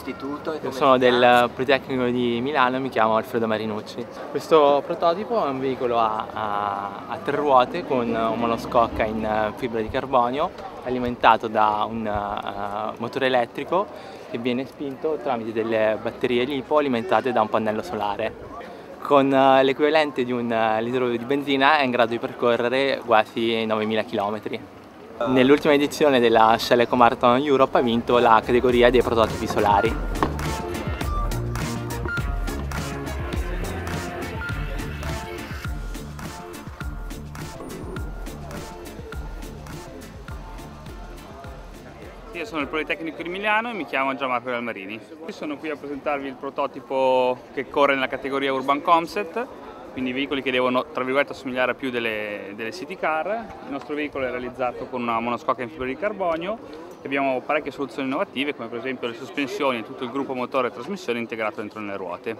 istituto? Io sono del Politecnico di Milano e mi chiamo Alfredo Marinucci. Questo prototipo è un veicolo a tre ruote con un monoscocca in fibra di carbonio alimentato da un motore elettrico che viene spinto tramite delle batterie LiPo alimentate da un pannello solare. Con l'equivalente di un litro di benzina è in grado di percorrere quasi 9.000 km. Nell'ultima edizione della Shell Eco Marathon Europe ha vinto la categoria dei prototipi solari. Io sono il Politecnico di Milano e mi chiamo Gianmarco Galmarini. Sono qui a presentarvi il prototipo che corre nella categoria Urban Concept, quindi veicoli che devono, tra virgolette, assomigliare a più delle city car. Il nostro veicolo è realizzato con una monoscocca in fibra di carbonio e abbiamo parecchie soluzioni innovative, come per esempio le sospensioni e tutto il gruppo motore e trasmissione integrato dentro nelle ruote.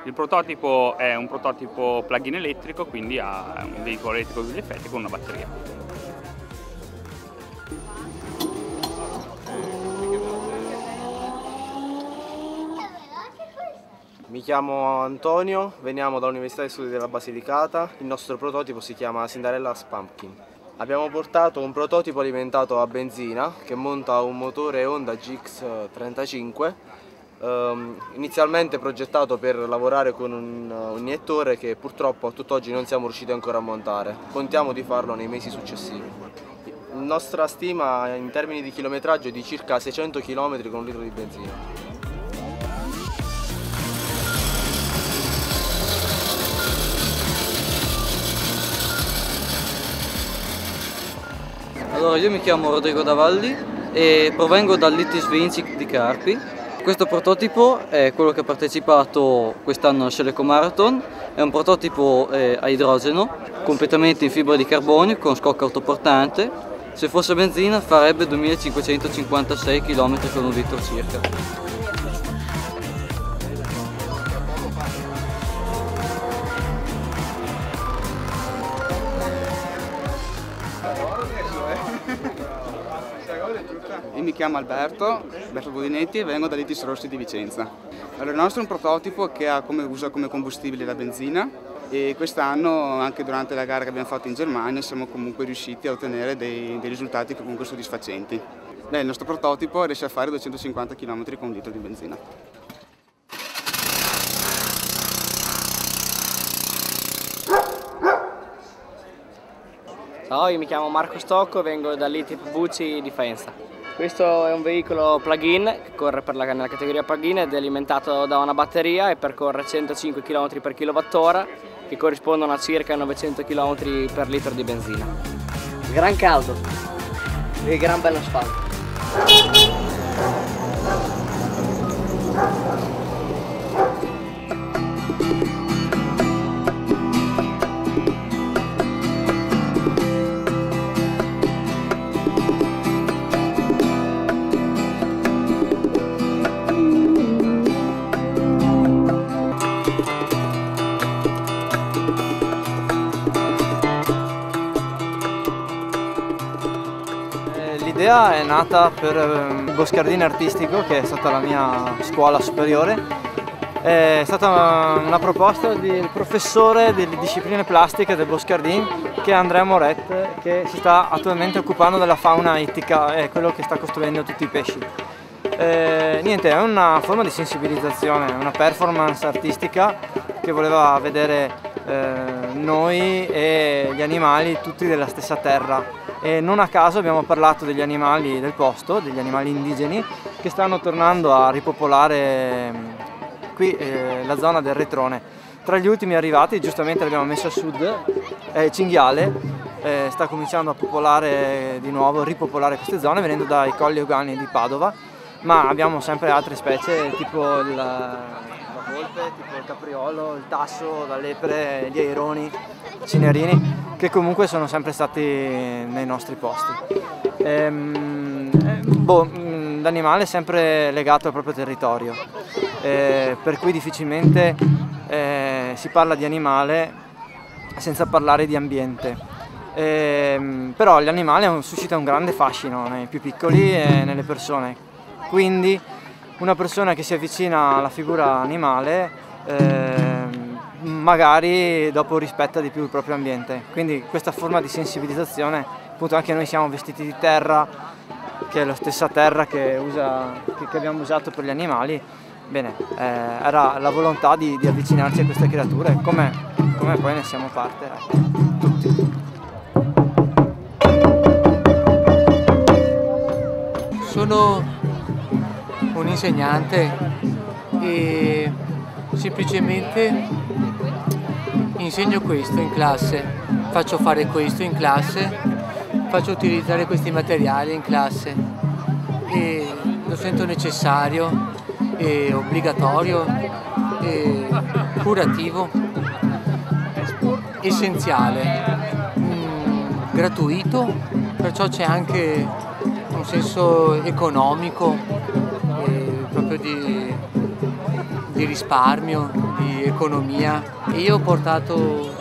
Il prototipo è un prototipo plug-in elettrico, quindi ha un veicolo elettrico a tutti gli effetti con una batteria. Mi chiamo Antonio, veniamo dall'Università di Studi della Basilicata, il nostro prototipo si chiama Cinderella's Pumpkin. Abbiamo portato un prototipo alimentato a benzina che monta un motore Honda GX35, inizialmente progettato per lavorare con un iniettore che purtroppo a tutt'oggi non siamo riusciti ancora a montare. Contiamo di farlo nei mesi successivi. La nostra stima in termini di chilometraggio è di circa 600 km con un litro di benzina. Allora, io mi chiamo Rodrigo Davalli e provengo dall'ITIS Vinci di Carpi. Questo prototipo è quello che ha partecipato quest'anno alla Shell Eco Marathon. È un prototipo a idrogeno, completamente in fibra di carbonio con scocca autoportante. Se fosse benzina farebbe 2556 km con un litro circa. Io mi chiamo Alberto Budinetti e vengo dall'ITIS Rossi di Vicenza. Allora, il nostro è un prototipo che usa come combustibile la benzina e quest'anno, anche durante la gara che abbiamo fatto in Germania, siamo comunque riusciti a ottenere dei risultati comunque soddisfacenti. Il nostro prototipo riesce a fare 250 km con un litro di benzina. Ciao, io mi chiamo Marco Stocco e vengo dall'ITIP Bucci di Faenza. Questo è un veicolo plug-in che corre nella categoria plug-in ed è alimentato da una batteria e percorre 105 km per kWh che corrispondono a circa 900 km per litro di benzina. Gran caldo e gran bello asfalto. L'idea è nata per Boscardino Artistico, che è stata la mia scuola superiore. È stata una proposta del professore delle discipline plastiche del Boscardin, che è Andrea Moret, che si sta attualmente occupando della fauna ittica, è quello che sta costruendo tutti i pesci. Niente, è una forma di sensibilizzazione, una performance artistica che voleva vedere noi e gli animali tutti della stessa terra. E non a caso abbiamo parlato degli animali del posto, degli animali indigeni che stanno tornando a ripopolare qui la zona del Retrone. Tra gli ultimi arrivati, giustamente l'abbiamo messo a sud, Cinghiale sta cominciando a popolare di nuovo, ripopolare queste zone venendo dai Colli Euganei di Padova, ma abbiamo sempre altre specie tipo la volpe, tipo il capriolo, il tasso, la lepre, gli aironi, i cinerini, che comunque sono sempre stati nei nostri posti. L'animale è sempre legato al proprio territorio, per cui difficilmente si parla di animale senza parlare di ambiente. Però l'animale suscita un grande fascino nei più piccoli e nelle persone, quindi una persona che si avvicina alla figura animale magari dopo rispetta di più il proprio ambiente. Quindi questa forma di sensibilizzazione, appunto anche noi siamo vestiti di terra, che è la stessa terra che abbiamo usato per gli animali. Bene, era la volontà di avvicinarci a queste creature, come poi ne siamo parte, tutti. Sono un insegnante e semplicemente insegno questo in classe, faccio fare questo in classe, faccio utilizzare questi materiali in classe e lo sento necessario e obbligatorio e curativo, essenziale, gratuito, perciò c'è anche un senso economico, proprio di risparmio, di economia. E io ho portato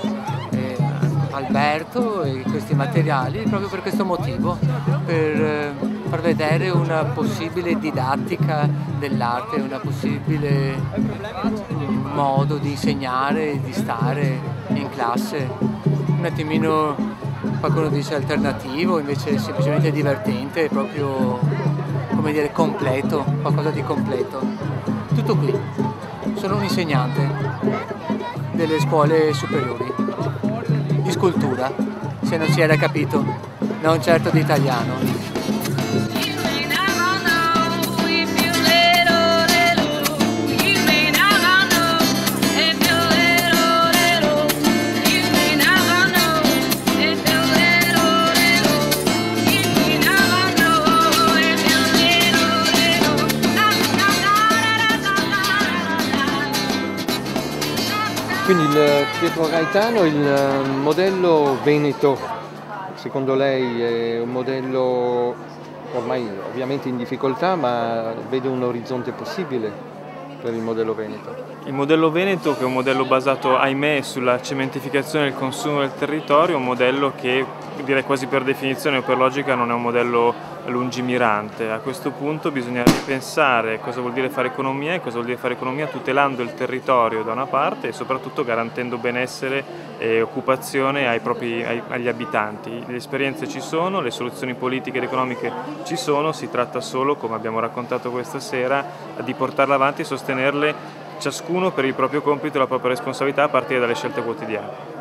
Alberto e questi materiali proprio per questo motivo, per far vedere una possibile didattica dell'arte, una possibile modo di insegnare e di stare in classe, un attimino, qualcuno dice alternativo, invece semplicemente divertente, proprio, come dire, completo, qualcosa di completo. Tutto qui. Sono un insegnante delle scuole superiori di scultura, se non si era capito, non certo di italiano. Quindi il Pietro Gaetano, il modello veneto, secondo lei è un modello ormai ovviamente in difficoltà, ma vede un orizzonte possibile per il modello veneto? Il modello veneto, che è un modello basato, ahimè, sulla cementificazione e il consumo del territorio, è un modello che direi quasi per definizione o per logica non è un modello lungimirante. A questo punto bisogna ripensare cosa vuol dire fare economia e cosa vuol dire fare economia tutelando il territorio da una parte e soprattutto garantendo benessere e occupazione agli abitanti. Le esperienze ci sono, le soluzioni politiche ed economiche ci sono, si tratta solo, come abbiamo raccontato questa sera, di portarle avanti e sostenerle ciascuno per il proprio compito e la propria responsabilità a partire dalle scelte quotidiane.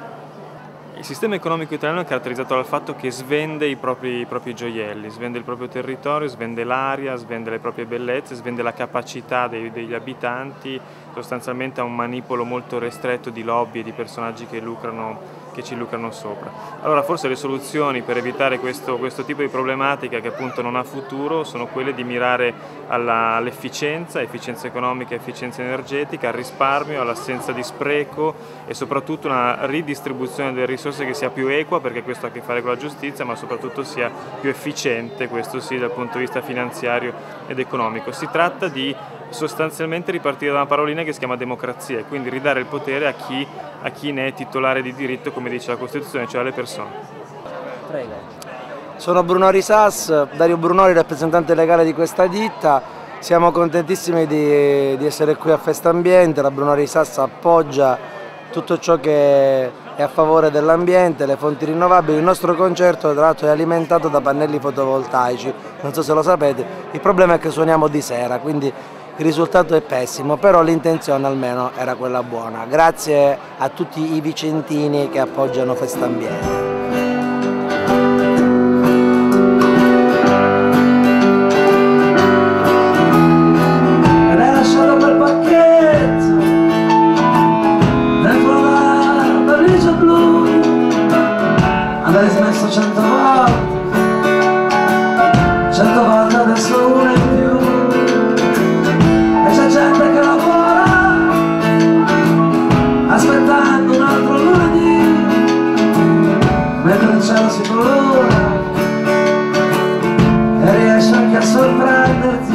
Il sistema economico italiano è caratterizzato dal fatto che svende i propri gioielli, svende il proprio territorio, svende l'aria, svende le proprie bellezze, svende la capacità degli abitanti, sostanzialmente ha un manipolo molto ristretto di lobby e di personaggi che ci lucrano sopra. Allora forse le soluzioni per evitare questo tipo di problematica che appunto non ha futuro sono quelle di mirare all'efficienza, efficienza economica, efficienza energetica, al risparmio, all'assenza di spreco e soprattutto una ridistribuzione delle risorse che sia più equa, perché questo ha a che fare con la giustizia, ma soprattutto sia più efficiente, questo sì, dal punto di vista finanziario ed economico. Si tratta di sostanzialmente ripartire da una parolina che si chiama democrazia e quindi ridare il potere a chi ne è titolare di diritto, come dice la Costituzione, cioè alle persone. Prego. Sono Bruno Risas, Dario Brunori, rappresentante legale di questa ditta. Siamo contentissimi di essere qui a Festambiente. La Bruno Risas appoggia tutto ciò che è a favore dell'ambiente, le fonti rinnovabili. Il nostro concerto tra l'altro è alimentato da pannelli fotovoltaici, non so se lo sapete. Il problema è che suoniamo di sera, quindi il risultato è pessimo, però l'intenzione almeno era quella buona. Grazie a tutti i vicentini che appoggiano Festambiente. L'hai smesso 100 volte adesso una in più, e c'è gente che lavora aspettando un altro lunedì, mentre il cielo si colora e riesce anche a sorprenderti.